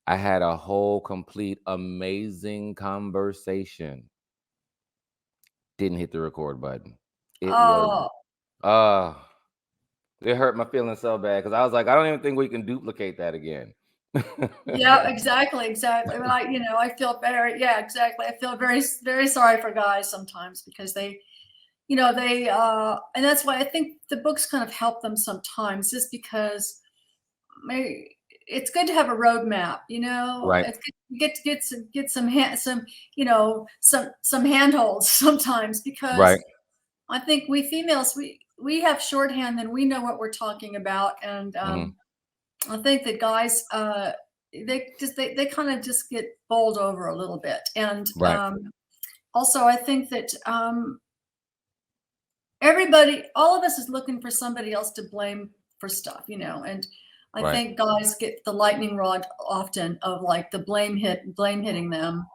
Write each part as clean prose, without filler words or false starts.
I had a whole complete amazing conversation. Didn't hit the record button. It was Oh, uh it hurt my feelings so bad because I was like, I don't even think we can duplicate that again. yeah, exactly, exactly. But I feel very, yeah, exactly. I feel very, very sorry for guys sometimes because and that's why I think the books kind of help them sometimes, just because it's good to have a roadmap. Right, It's good to get some some handholds sometimes, right. because I think we females, we have shorthand and we know what we're talking about. And Hmm. I think that guys, they kind of just get bowled over a little bit. And Right, also I think that all of us is looking for somebody else to blame for stuff. And I right. think guys get the lightning rod often, of like the blame hitting them.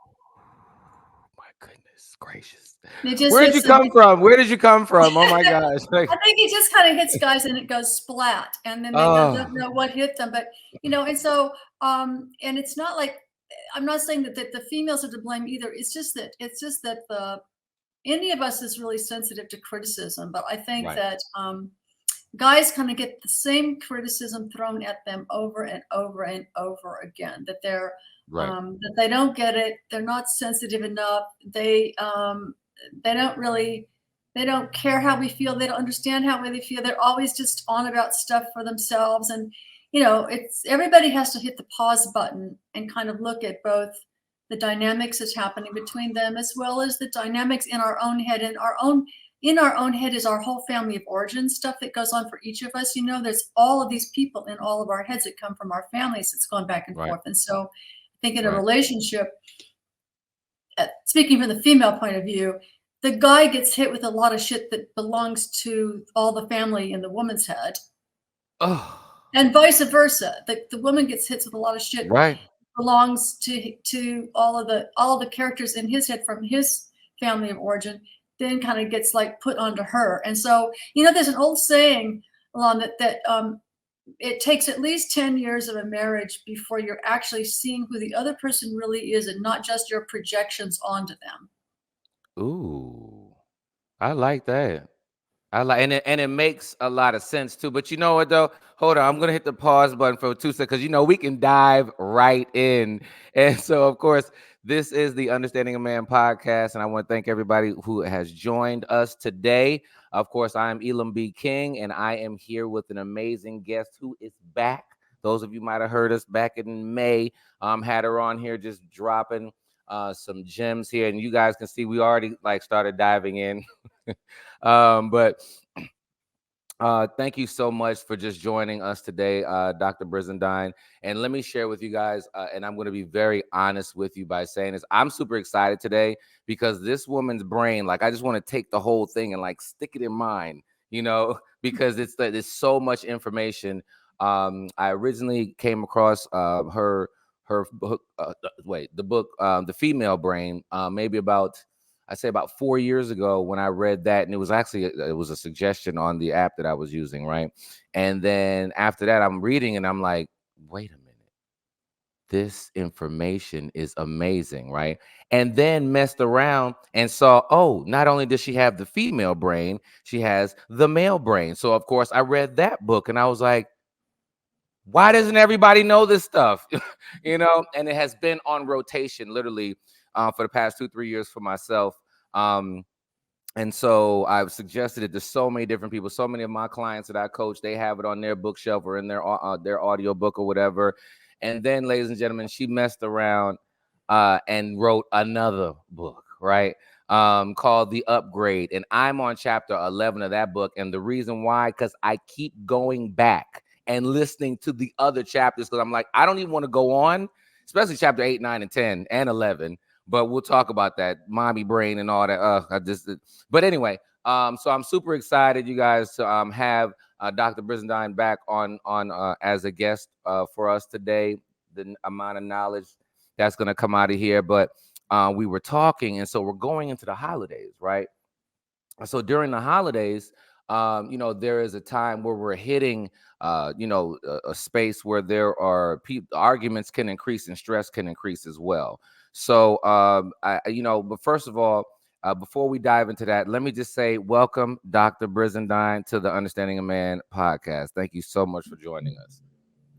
My goodness gracious. It just Where'd you hits them. come from? Where did you come from? Oh my gosh. I think it just kind of hits guys and it goes splat, and then they don't Oh, know what hit them. But and so and it's not like, I'm not saying that the females are to blame either. It's just that the any of us is really sensitive to criticism. But I think right, that guys kind of get the same criticism thrown at them over and over and over again. right, That they don't get it. They're not sensitive enough. They don't really, they don't care how we feel. They don't understand how we feel. They're always just on about stuff for themselves. And it's everybody has to hit the pause button and kind of look at both the dynamics that's happening between them, as well as the dynamics in our own head. And in our own head is our whole family of origin stuff that goes on for each of us. There's all of these people in all of our heads that come from our families that's gone back and right, forth. And so I think in a right. relationship, speaking from the female point of view, the guy gets hit with a lot of shit that belongs to all the family in the woman's head, Oh, and vice versa. The woman gets hit with a lot of shit right, belongs to all of the characters in his head from his family of origin, then kind of gets like put onto her. And so there's an old saying, along that it takes at least 10 years of a marriage before you're actually seeing who the other person really is, and not just your projections onto them. ooh, I like that. I like, and it makes a lot of sense too. But you know what though? Hold on, I'm gonna hit the pause button for 2 seconds because we can dive right in. And so, of course, this is the Understanding a Man podcast, and I want to thank everybody who has joined us today. Of course, I am Elam B King, and I am here with an amazing guest who is back. Those of you might have heard us back in May. Had her on here just dropping some gems here, and you guys can see we already like started diving in. But thank you so much for just joining us today, Dr. Brizendine. And let me share with you guys, and I'm going to be very honest with you by saying this. I'm super excited today because this woman's brain, like, I just want to take the whole thing and like stick it in mine, because there's so much information. I originally came across her book, the book, The Female Brain, maybe about, I say about 4 years ago, when I read that, and it was actually it was a suggestion on the app that I was using, right? And then after that, I'm reading and I'm like, wait a minute, this information is amazing, right? And then messed around and saw, oh, not only does she have the female brain, she has the male brain. So of course I read that book and I was like, why doesn't everybody know this stuff? And it has been on rotation literally for the past 2 3 years for myself. Um, and so I've suggested it to so many different people. So many of my clients that I coach, they have it on their bookshelf or in their audio book or whatever. And then, ladies and gentlemen, she messed around and wrote another book, right? Called The Upgrade. And I'm on chapter 11 of that book. And the reason why, because I keep going back and listening to the other chapters, because I'm like, I don't even want to go on, especially chapter 8, 9, and 10, and 11. But we'll talk about that mommy brain and all that. But anyway, so I'm super excited, you guys, to have Dr. Brizendine back on as a guest for us today. The amount of knowledge that's going to come out of here. But we were talking, and so we're going into the holidays, right? So during the holidays, there is a time where we're hitting, a space where there are arguments can increase and stress can increase as well. So, but first of all, before we dive into that, let me just say welcome, Dr. Brizendine, to the Understanding a Man podcast. Thank you so much for joining us.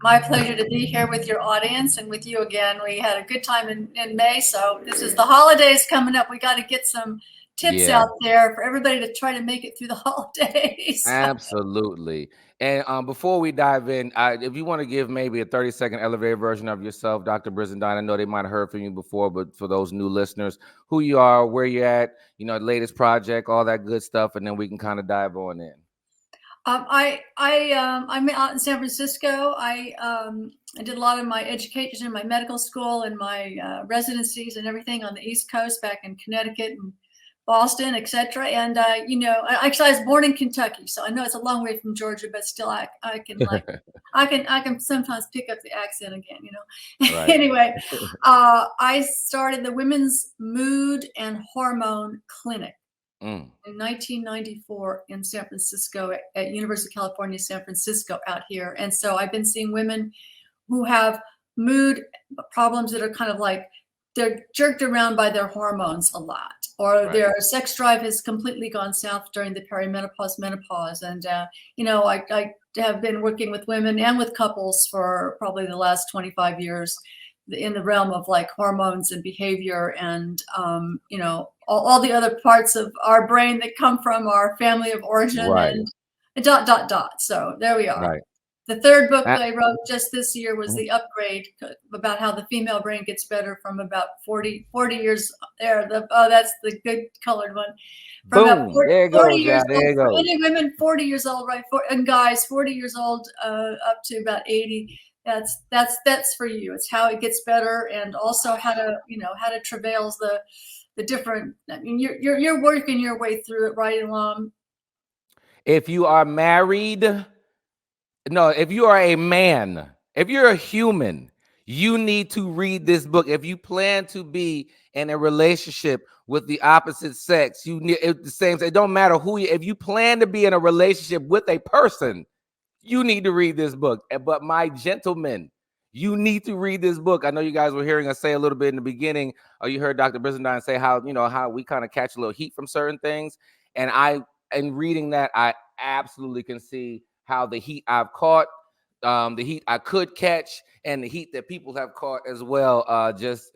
My pleasure to be here with your audience and with you again. We had a good time in May, so this is the holidays coming up. We got to get some tips Yeah. out there for everybody to try to make it through the holidays. Absolutely. And before we dive in, if you want to give maybe a 30-second elevator version of yourself, Dr. Brizendine, I know they might have heard from you before, but for those new listeners, who you are, where you're at, latest project, all that good stuff, and then we can kind of dive on in. I'm out in San Francisco. I did a lot of my education in my medical school and my residencies and everything on the East Coast, back in Connecticut and Boston, etc. And actually, I was born in Kentucky, so I know it's a long way from Georgia, but still, I can I can sometimes pick up the accent again. Right. Anyway, I started the Women's Mood and Hormone Clinic in 1994 in San Francisco at University of California, San Francisco out here. And so I've been seeing women who have mood problems that are kind of like they're jerked around by their hormones a lot, or their sex drive has completely gone south during the perimenopause, menopause. And, I have been working with women and with couples for probably the last 25 years in the realm of like hormones and behavior and, all the other parts of our brain that come from our family of origin and dot, dot, dot. So there we are. Right. The third book I wrote just this year was The Upgrade, about how the female brain gets better from about 40 years there. That's the good colored one. From Boom. about 40, there it 40 goes, years there old. it goes. Any women 40 years old, right? And guys 40 years old up to about 80. That's for you. It's how it gets better, and also how to travails the different. I mean, you're working your way through it, right, Elam? If you are married, no, if you are a man, if you're a human, you need to read this book. If you plan to be in a relationship with the opposite sex, you need the same. It don't matter who you. If you plan to be in a relationship with a person, you need to read this book. But my gentlemen, you need to read this book. I know you guys were hearing us say a little bit in the beginning. You heard Dr. Brizendine say how we kind of catch a little heat from certain things, and in reading that, I absolutely can see how the heat I've caught, the heat I could catch, and the heat that people have caught as well.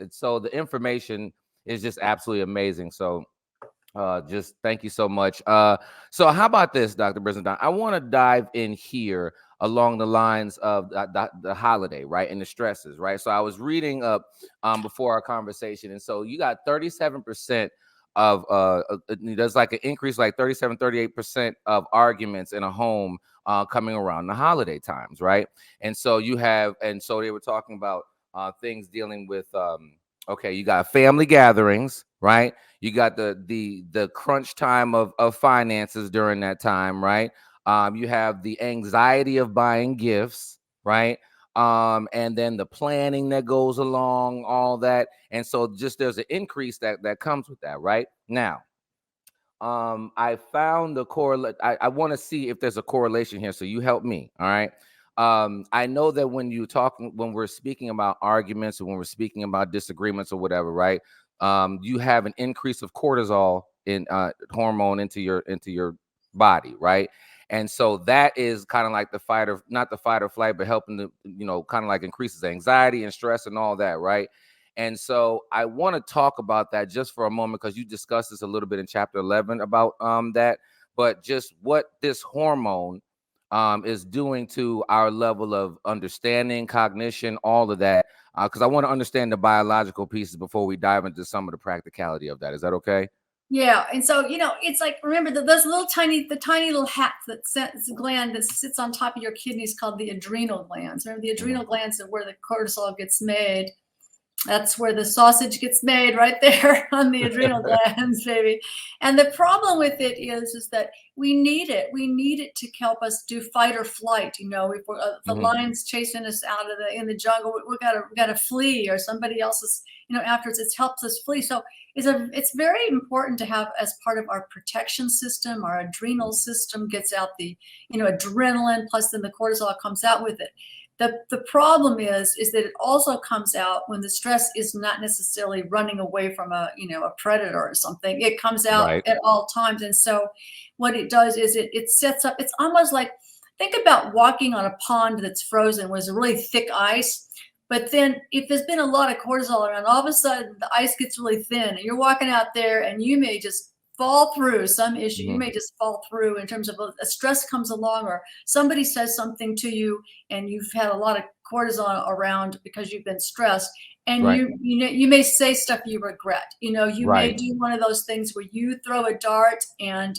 So the information is just absolutely amazing. So just thank you so much. So how about this, Dr. Brizendine? I want to dive in here along the lines of the holiday, right, and the stresses, right? So I was reading up before our conversation, and so you got 37% of there's like an increase, like 38% of arguments in a home coming around the holiday times, right? And so they were talking about things dealing with okay, you got family gatherings, right? You got the crunch time of finances during that time, right? You have the anxiety of buying gifts, right? And then the planning that goes along, all that. And so just there's an increase that comes with that, right? Now, I found the correlate. I want to see if there's a correlation here. So you help me, all right? I know that when we're speaking about arguments or when we're speaking about disagreements or whatever, right? You have an increase of cortisol in hormone into your body, right? And so that is kind of like not the fight or flight, but helping to, kind of like increases anxiety and stress and all that, right? And so I want to talk about that just for a moment, because you discussed this a little bit in chapter 11 about that, but just what this hormone is doing to our level of understanding, cognition, all of that. Because I want to understand the biological pieces before we dive into some of the practicality of that. Is that okay? Yeah, and so it's like, remember those the tiny little hats that sets gland that sits on top of your kidneys called the adrenal glands. Remember, the adrenal glands are where the cortisol gets made. That's where the sausage gets made, right there on the adrenal glands, baby. And the problem with it is that we need it. We need it to help us do fight or flight. You know, if the Hmm. lion's chasing us out of the jungle, we gotta flee, or somebody else is, after it helps us flee. So it's very important to have as part of our protection system. Our adrenal system gets out the adrenaline, plus then the cortisol comes out with it. The problem is that it also comes out when the stress is not necessarily running away from a predator or something. It comes out Right. at all times. And so what it does is it sets up, it's almost like, think about walking on a pond that's frozen with really thick ice. But then if there's been a lot of cortisol around, all of a sudden the ice gets really thin and you're walking out there and you may just fall through some issue. You Hmm. may just fall through in terms of a stress comes along, or somebody says something to you and you've had a lot of cortisol around because you've been stressed, and Right. you may say stuff you regret. You may Right. do one of those things where you throw a dart and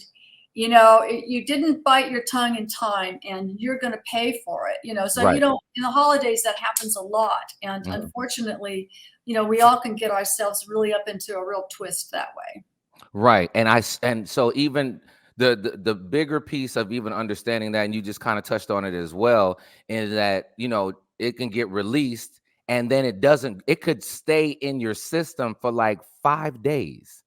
you didn't bite your tongue in time and you're going to pay for it. So Right. in the holidays that happens a lot, and Mhm. unfortunately, we all can get ourselves really up into a real twist that way. Right. And so even the bigger piece of even understanding that, and you just kind of touched on it as well, is that it can get released, and then it could stay in your system for like 5 days.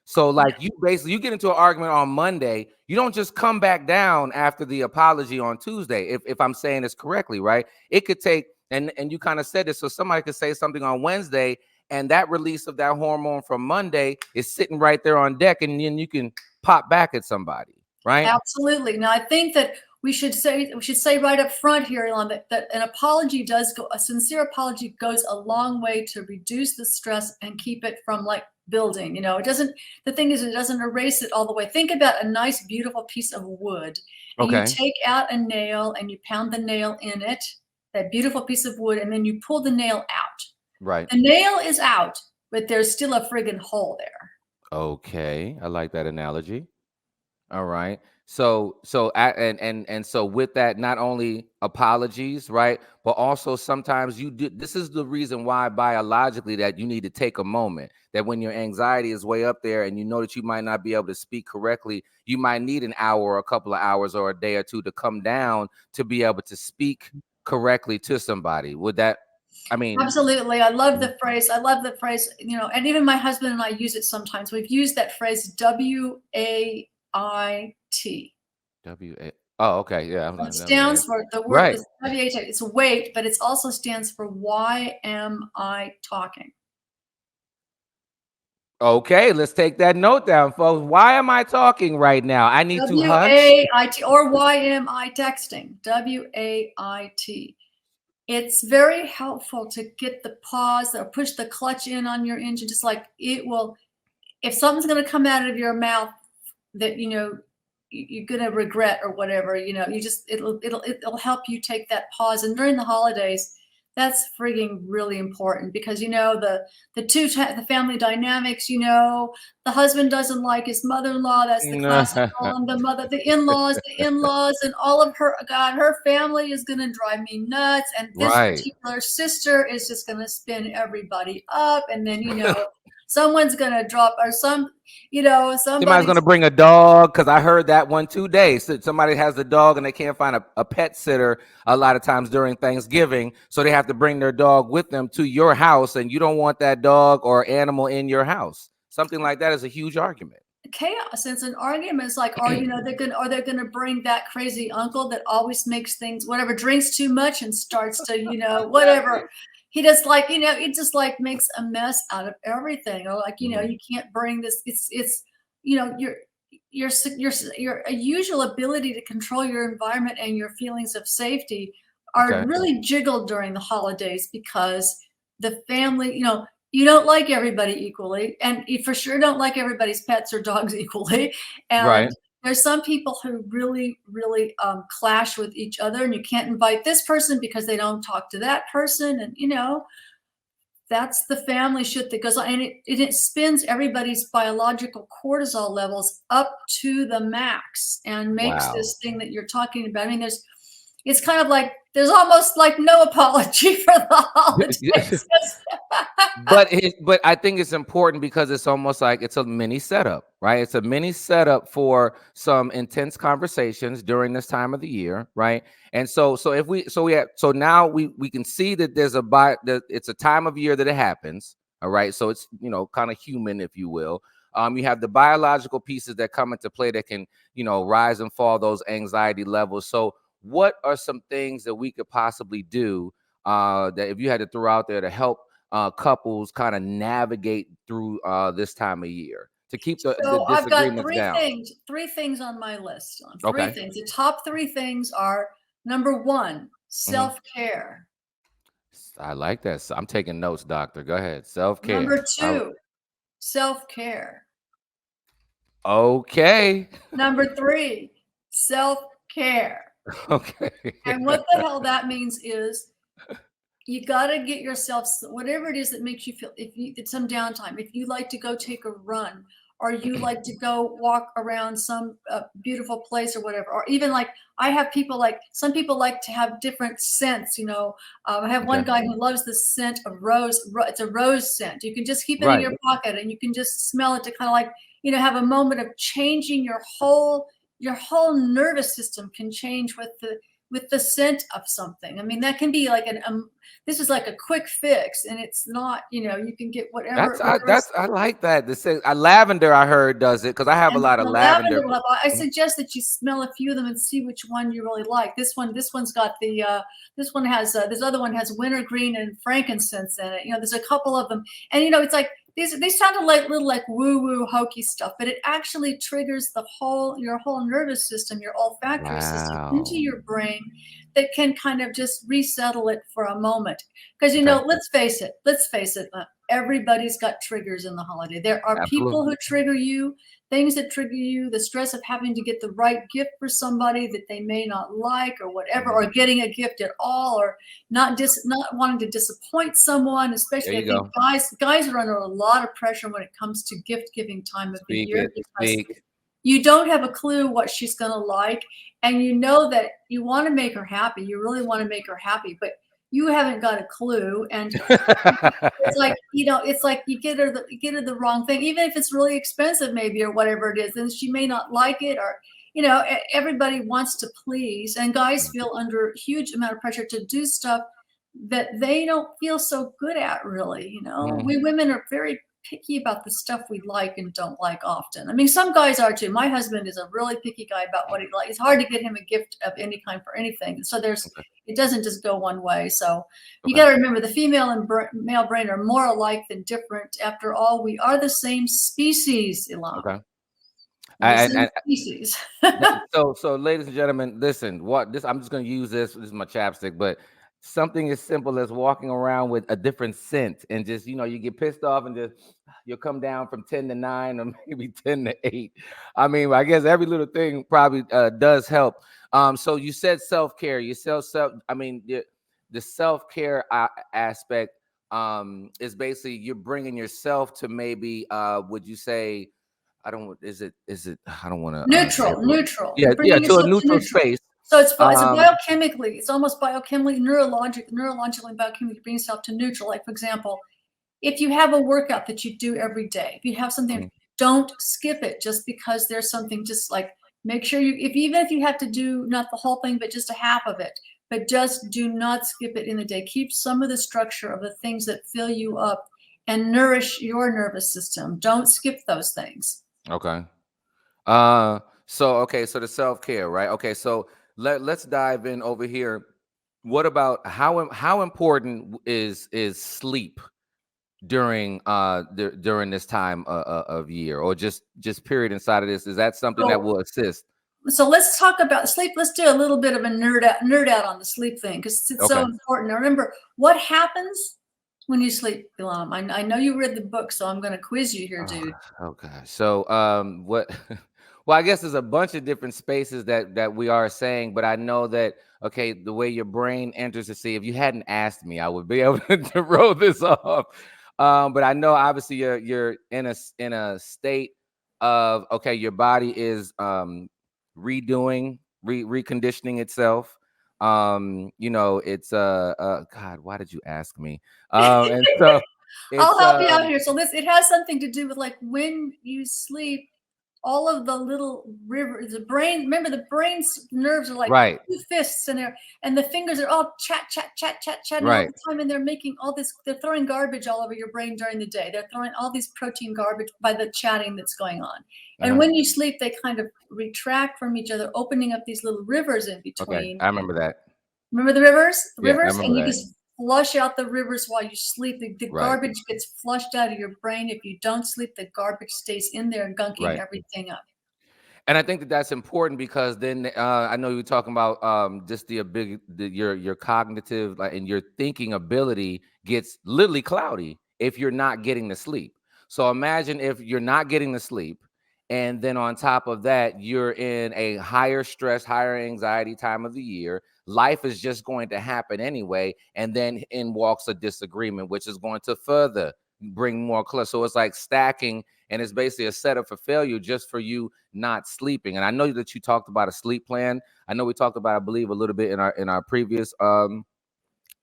So Yeah, like you get into an argument on Monday, you don't just come back down after the apology on Tuesday. If I'm saying this correctly, right? It could take, and you kind of said this, so somebody could say something on Wednesday, and that release of that hormone from Monday is sitting right there on deck, and then you can pop back at somebody, right? absolutely. Now, I think that we should say right up front here, Elon, that an apology a sincere apology goes a long way to reduce the stress and keep it from like building. It doesn't. The thing is, it doesn't erase it all the way. Think about a nice, beautiful piece of wood, and you Okay. take out a nail and you pound the nail in it, that beautiful piece of wood, and then you pull the nail out. Right. The nail is out, but there's still a friggin' hole there. Okay. I like that analogy. All right. And so with that, not only apologies, right, but also sometimes you do. This is the reason why biologically that you need to take a moment. That when your anxiety is way up there, and you know that you might not be able to speak correctly, you might need an hour, or a couple of hours, or a day or two to come down to be able to speak correctly to somebody. Would that? I mean. Absolutely. I love Mhm. the phrase. I love the phrase, and even my husband and I use it sometimes. We've used that phrase WAIT. W-A. Oh, okay. Yeah. I'm It like, stands for the word right. is WAIT. It's wait, but it also stands for why am I talking? Okay, let's take that note down, folks. Why am I talking right now? I need to hush. WAIT, or why am I texting? WAIT. It's very helpful to get the pause or push the clutch in on your engine, just like it will. If something's going to come out of your mouth that you're going to regret or whatever, you just it'll help you take that pause. And during the holidays, that's frigging really important, because the family dynamics, the husband doesn't like his mother-in-law, that's the classical, and the in-laws, and all of her family is going to drive me nuts, and this Right. particular sister is just going to spin everybody up, and then someone's going to drop, or Somebody's somebody's. gonna bring a dog, because I heard that one 2 days. So somebody has the dog and they can't find a pet sitter a lot of times during Thanksgiving, so they have to bring their dog with them to your house, and you don't want that dog or animal in your house. Something like that is a huge argument. Chaos. It's an argument. It's like, or they're gonna bring that crazy uncle that always makes things, whatever, drinks too much and starts to whatever. He just like it just like makes a mess out of everything. Or like Mhm. you can't bring this. It's your usual ability to control your environment and your feelings of safety are Okay. really jiggled during the holidays, because the family, you don't like everybody equally, and you for sure don't like everybody's pets or dogs equally. Right. And there's some people who really, really clash with each other, and you can't invite this person because they don't talk to that person, and that's the family shit that goes on, and it spins everybody's biological cortisol levels up to the max and makes Wow. this thing that you're talking about. I mean, it's kind of like there's almost like no apology for the holidays. but I think it's important because it's almost like it's a mini setup, right? It's a mini setup for some intense conversations during this time of the year, right? And so if we so we have so now we can see that there's that it's a time of year that it happens, all right? So it's, kind of human, if you will. You have the biological pieces that come into play that can, rise and fall those anxiety levels. So what are some things that we could possibly do, that if you had to throw out there to help couples kind of navigate through this time of year to keep the So I've got disagreements down? three things on my list. Three Okay. things. The top three things are: number one, Hmm. self-care. I like that. So I'm taking notes, doctor. Go ahead. Self care. Number two, self-care. Okay. Number three, self-care. Okay. And what the hell that means is you got to get yourself whatever it is that makes you feel, if you it's some downtime, if you like to go take a run, or you like to go walk around some beautiful place or whatever, or even like I have people, like some people like to have different scents, I have one Okay. guy who loves the scent of rose. It's a rose scent. You can just keep it in Right. your pocket and you can just smell it to kind of like, have a moment of changing your whole nervous system can change with the scent of something. I mean, that can be like this is like a quick fix, and it's not, you can get whatever, I like that. This is lavender. I heard does it because I have a and lot of the lavender. lavender level. I Mhm. suggest that you smell a few of them and see which one you really like. This one's got this one has this other one has wintergreen and frankincense in it. There's a couple of them, and it's like they sounded like little like woo woo hokey stuff, but it actually triggers your whole nervous system, your olfactory system into Wow. your brain, that can kind of just resettle it for a moment. Because Okay. let's face it, everybody's got triggers in the holiday. There are people Absolutely. who trigger you, things that trigger you, the stress of having to get the right gift for somebody that they may not like or whatever, or Mhm. getting a gift at all, or not wanting to disappoint someone. There Especially, I you think go. guys are under a lot of pressure when it comes to gift giving time of the Speak year, it. because Speak. you don't have a clue what she's going to like, and you know that you want to make her happy, you really want to make her happy, but you haven't got a clue. And it's like you get her the wrong thing, even if it's really expensive maybe, or whatever it is, and she may not like it. Or everybody wants to please, and guys feel under a huge amount of pressure to do stuff that they don't feel so good at, really. Mhm. We women are very picky about the stuff we like and don't like often. I mean, some guys are too. My husband is a really picky guy about what he likes. It's hard to get him a gift of any kind for anything. So Okay. it doesn't just go one way. So you Okay. got to remember, the female and male brain are more alike than different. After all, we are the same species, Elam. Okay. We're the same And species. so, ladies and gentlemen, listen. What this? I'm just going to use this. This is my chapstick, but something as simple as walking around with a different scent, and just you get pissed off, and just you'll come down from 10 to 9, or maybe 10 to 8. I mean, I guess every little thing probably does help. So you said self care. You self. I mean, the self care aspect is basically you're bringing yourself to maybe. Would you say? I don't. Is it? I don't want to say Neutral, the word. neutral. Yeah, You're yeah, bringing to a yourself to neutral neutral. space. So it's Um, biochemically, it's almost biochemically, neurologically, and biochemically bring yourself to neutral. Like, for example, if you have a workout that you do every day, if you have something, mhm, don't skip it just because there's something. Just like, make sure even if you have to do not the whole thing, but just a half of it, but just do not skip it in the day. Keep some of the structure of the things that fill you up and nourish your nervous system. Don't skip those things. okay. So the self care, right? Okay, so let's dive in over here. What about how important is sleep during during this time of year, or just period inside of this? Is that something that So will assist? So let's talk about sleep. Let's do a little bit of a nerd out on the sleep thing, because it's so Okay. important. Now, remember what happens when you sleep, Bilam. I know you read the book, so I'm going to quiz you here, Oh, dude. okay. So, what? Well, I guess there's a bunch of different spaces that we are saying, but I know that okay, the way your brain enters the sea. If you hadn't asked me, I would be able to roll this off. But I know obviously you're in a state of okay, your body is reconditioning itself. It's God, why did you ask me? And so. I'll It's help you out here. So this, it has something to do with like when you sleep, all of the little rivers, the brain, remember the brain's nerves are like right, two fists in there, and the fingers are all chatting all right. the time, and they're making all this, they're throwing garbage all over your brain during the day. They're throwing all these protein garbage by the chatting that's going on. And Uh-huh. when you sleep, they kind of retract from each other, opening up these little rivers in Okay, between. I remember that. Remember the rivers? The Yeah, I rivers? remember And you that. just flush out the rivers while you sleep. The Right, garbage gets flushed out of your brain. If you don't sleep, the garbage stays in there, gunking right. everything up. And I think that that's important because then I know you were talking about just your cognitive like, and your thinking ability gets literally cloudy if you're not getting the sleep. So imagine if you're not getting the sleep, and then on top of that, you're in a higher stress, higher anxiety time of the year. Life is just going to happen anyway, and then in walks a disagreement, which is going to further bring more clutter. So it's like stacking, and it's basically a setup for failure just for you not sleeping. And I know that you talked about a sleep plan. I know we talked about, I believe, a little bit in our previous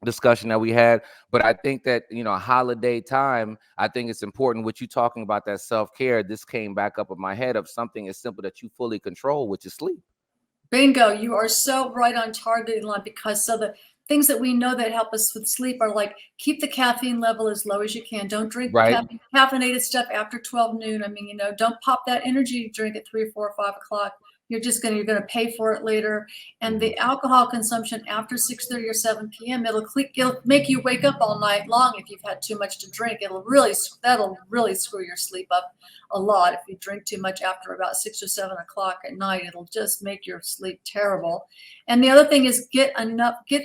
discussion that we had. But I think that holiday time, I think it's important. What you talking about, that self-care, this came back up in my head of something as simple that you fully control, which is sleep. Bingo, you are so right on target, Elon, because so the things that we know that help us with sleep are like keep the caffeine level as low as you can. Don't drink Right. caffeinated stuff after 12 noon. I mean, don't pop that energy drink at 3 or 4 or 5 o'clock. You're gonna pay for it later. And Hmm. the alcohol consumption after 6:30 or 7 p.m. It'll make you wake up all night long if you've had too much to drink. That'll really screw your sleep up a lot. If you drink too much after about 6 or 7 o'clock at night, it'll just make your sleep terrible. And the other thing is get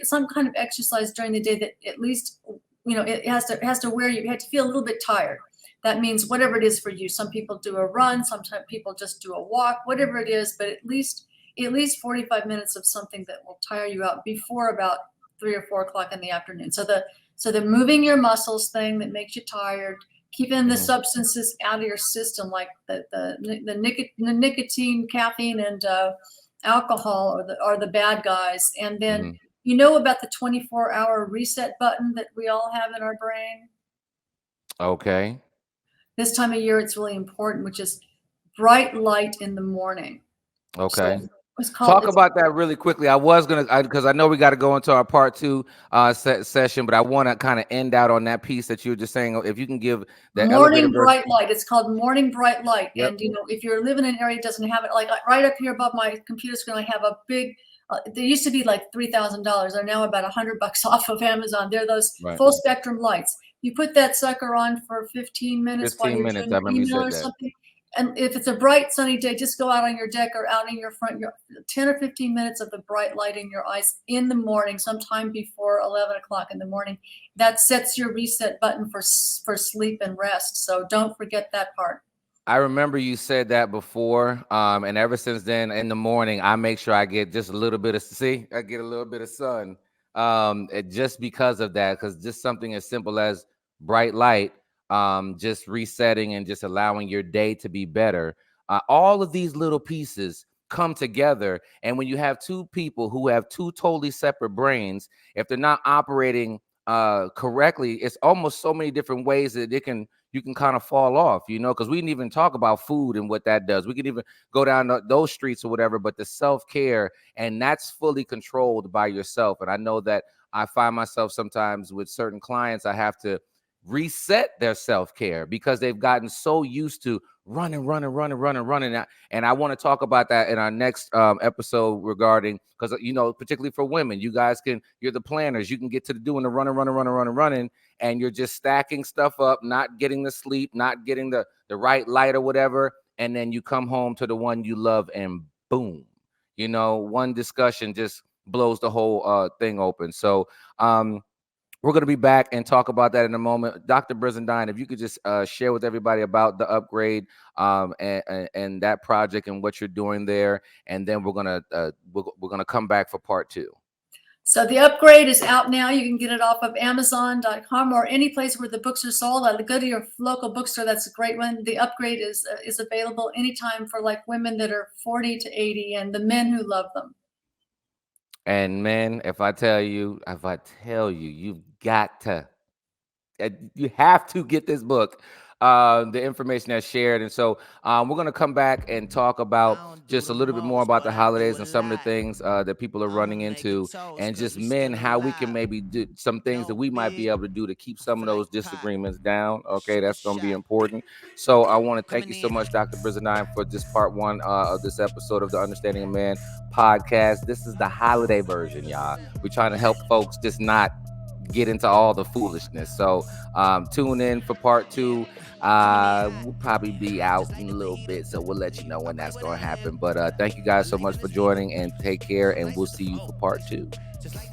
some kind of exercise during the day that at least, it has to wear you. You have to feel a little bit tired. That means whatever it is for you. Some people do a run, sometimes people just do a walk, whatever it is, but at least 45 minutes of something that will tire you out before about 3 or 4 o'clock in the afternoon. So the moving your muscles thing that makes you tired, keeping the Hmm. substances out of your system, like the nicotine, caffeine, and alcohol are the bad guys. And then Hmm. about the 24-hour reset button that we all have in our brain. Okay. This time of year, it's really important, which is bright light in the morning. Okay. So it's called Talk it's about that really quickly. I was gonna, because I know we got to go into our part two session, but I want to kind of end out on that piece that you were just saying. If you can give the elevator morning version. bright light. It's called morning bright light. Yep. And if you're living in an area that doesn't have it, like right up here above my computer screen, I have a big. There used to be like $3,000. They're now about $100 off of Amazon. They're those Right. full spectrum lights. You put that sucker on for 15 minutes while 15 you're minutes. doing I your remember you email said or that. something. And if it's a bright sunny day, just go out on your deck or out in your front yard. 10 or 15 minutes of the bright light in your eyes in the morning, sometime before 11 o'clock in the morning. That sets your reset button for sleep and rest. So don't forget that part. I remember you said that before, and ever since then, in the morning, I make sure I get just a little bit of I get a little bit of sun, just because of that, because just something as simple as bright light, just resetting and just allowing your day to be better. All of these little pieces come together, and when you have two people who have two totally separate brains, if they're not operating correctly, it's almost so many different ways that you can kind of fall off, because we didn't even talk about food and what that does. We could even go down those streets or whatever, but the self-care, and that's fully controlled by yourself. And I know that I find myself sometimes with certain clients, I have to reset their self-care because they've gotten so used to running. And I want to talk about that in our next episode regarding, because particularly for women, you're the planners, you can get to the doing the running, and you're just stacking stuff up, not getting the sleep, not getting the right light or whatever, and then you come home to the one you love, and boom, one discussion just blows the whole thing open. So we're going to be back and talk about that in a moment. Dr. Brizendine, if you could just share with everybody about the upgrade, and that project and what you're doing there, and then we're gonna come back for part two. So the upgrade is out now. You can get it off of Amazon.com or any place where the books are sold. Go to your local bookstore. That's a great one. The upgrade is available anytime for like women that are 40 to 80 and the men who love them. And men, if I tell you, you've got to You have to get this book, the information that's shared. And so we're going to come back and talk about I don't just do a the little bit more most, about the but I do holidays a and some of the lot. things that people are running I'ma make a into, toast, and cause just we men, still how we can alive. maybe do some things that No we might be big, able to do to keep I some of feel like those Pac. disagreements down. Okay, Shoot a that's going to be shot. important. So I want to thank you Coming so in. much, Dr. Brizendine, for this part one of this episode of the Understanding a Man podcast. This is the holiday version, y'all. We're trying to help folks just not get into all the foolishness. So tune in for part Yeah. two. Coming in. We'll probably be out in a little bit, so we'll let you know when Okay, that's what going I to happen. am. But I thank you guys so like much it for as fever. joining, and take care, and we'll Racist to see you for oh. part two. Just like